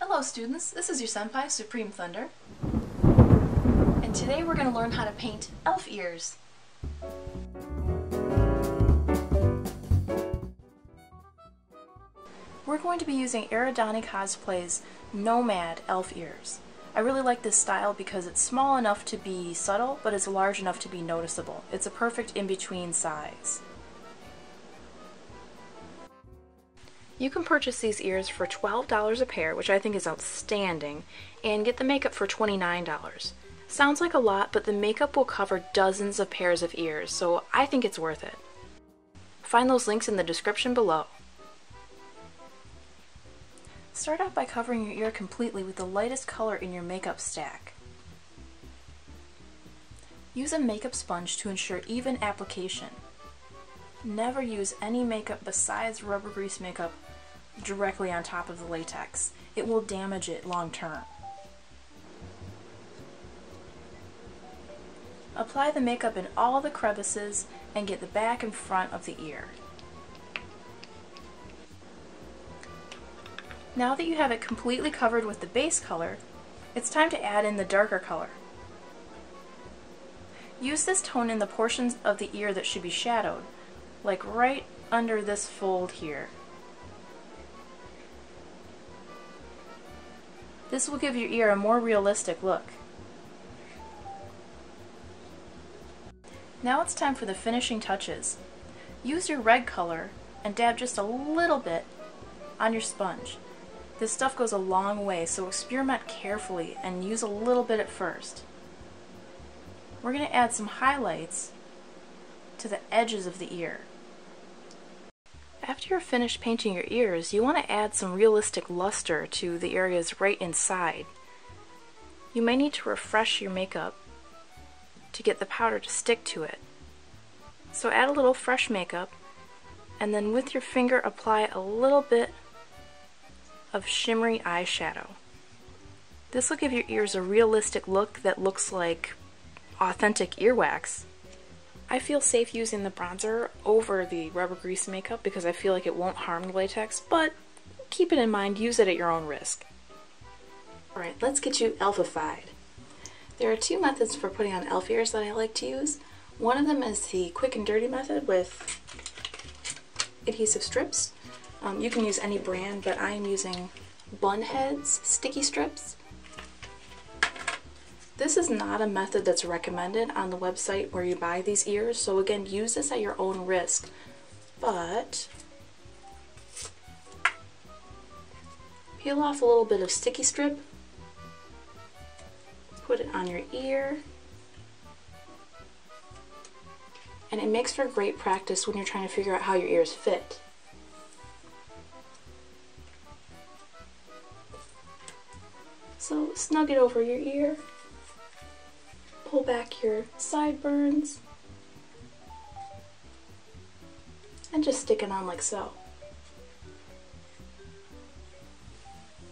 Hello students, this is your senpai, Supreme Thunder, and today we're going to learn how to paint elf ears. We're going to be using Aradani Cosplay's Nomad elf ears. I really like this style because it's small enough to be subtle, but it's large enough to be noticeable. It's a perfect in-between size. You can purchase these ears for $12 a pair, which I think is outstanding, and get the makeup for $29. Sounds like a lot, but the makeup will cover dozens of pairs of ears, so I think it's worth it. Find those links in the description below. Start out by covering your ear completely with the lightest color in your makeup stack. Use a makeup sponge to ensure even application. Never use any makeup besides rubber grease makeup directly on top of the latex. It will damage it long term. Apply the makeup in all the crevices and get the back and front of the ear. Now that you have it completely covered with the base color, it's time to add in the darker color. Use this tone in the portions of the ear that should be shadowed, like right under this fold here. This will give your ear a more realistic look. Now it's time for the finishing touches. Use your red color and dab just a little bit on your sponge. This stuff goes a long way, so experiment carefully and use a little bit at first. We're going to add some highlights to the edges of the ear. After you're finished painting your ears, you want to add some realistic luster to the areas right inside. You may need to refresh your makeup to get the powder to stick to it. So add a little fresh makeup, and then with your finger apply a little bit of shimmery eyeshadow. This will give your ears a realistic look that looks like authentic earwax. I feel safe using the bronzer over the rubber grease makeup because I feel like it won't harm the latex, but keep it in mind, use it at your own risk. Alright, let's get you elfified. There are two methods for putting on elf ears that I like to use. One of them is the quick and dirty method with adhesive strips. You can use any brand, but I am using Bunhead's sticky strips. This is not a method that's recommended on the website where you buy these ears, so again, use this at your own risk. But peel off a little bit of sticky strip, put it on your ear, and it makes for great practice when you're trying to figure out how your ears fit. So snug it over your ear. Pull back your sideburns and just stick it on like so.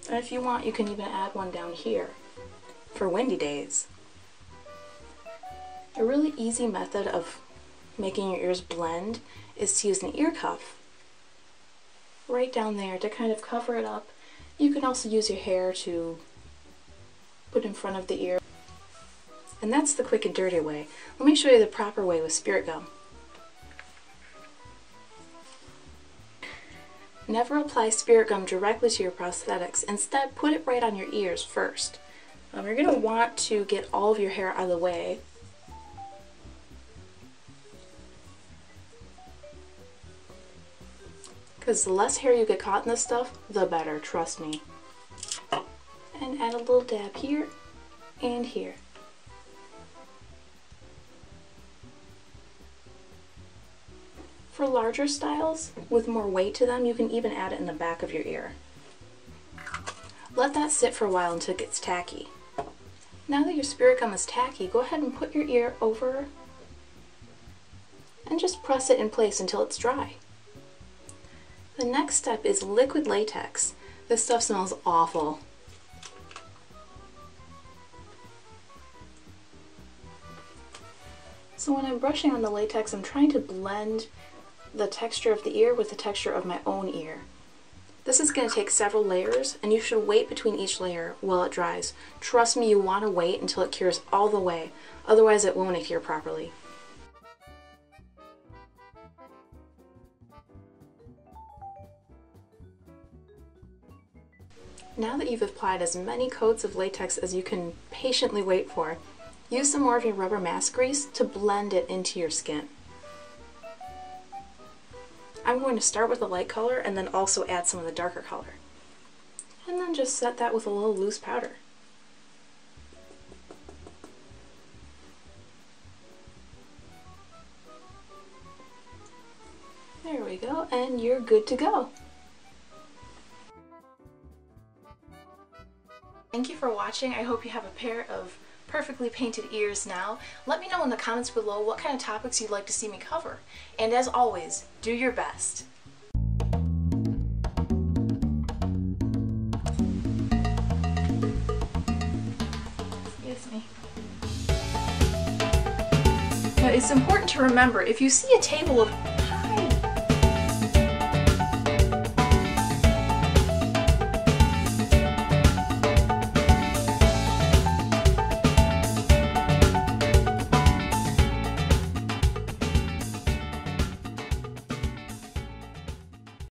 And if you want, you can even add one down here for windy days. A really easy method of making your ears blend is to use an ear cuff right down there to kind of cover it up. You can also use your hair to put in front of the ear. And that's the quick and dirty way. Let me show you the proper way with spirit gum. Never apply spirit gum directly to your prosthetics. Instead, put it right on your ears first. You're going to want to get all of your hair out of the way. Because the less hair you get caught in this stuff, the better, trust me. And add a little dab here and here. For larger styles, with more weight to them, you can even add it in the back of your ear. Let that sit for a while until it gets tacky. Now that your spirit gum is tacky, go ahead and put your ear over and just press it in place until it's dry. The next step is liquid latex. This stuff smells awful. So when I'm brushing on the latex, I'm trying to blend the texture of the ear with the texture of my own ear. This is going to take several layers, and you should wait between each layer while it dries. Trust me, you want to wait until it cures all the way, otherwise it won't adhere properly. Now that you've applied as many coats of latex as you can patiently wait for, use some more of your rubber mask grease to blend it into your skin. I'm going to start with the light color and then also add some of the darker color. And then just set that with a little loose powder. There we go, and you're good to go. Thank you for watching. I hope you have a pair of perfectly painted ears now. Let me know in the comments below what kind of topics you'd like to see me cover. And as always, do your best. Excuse me. Now, it's important to remember, if you see a table of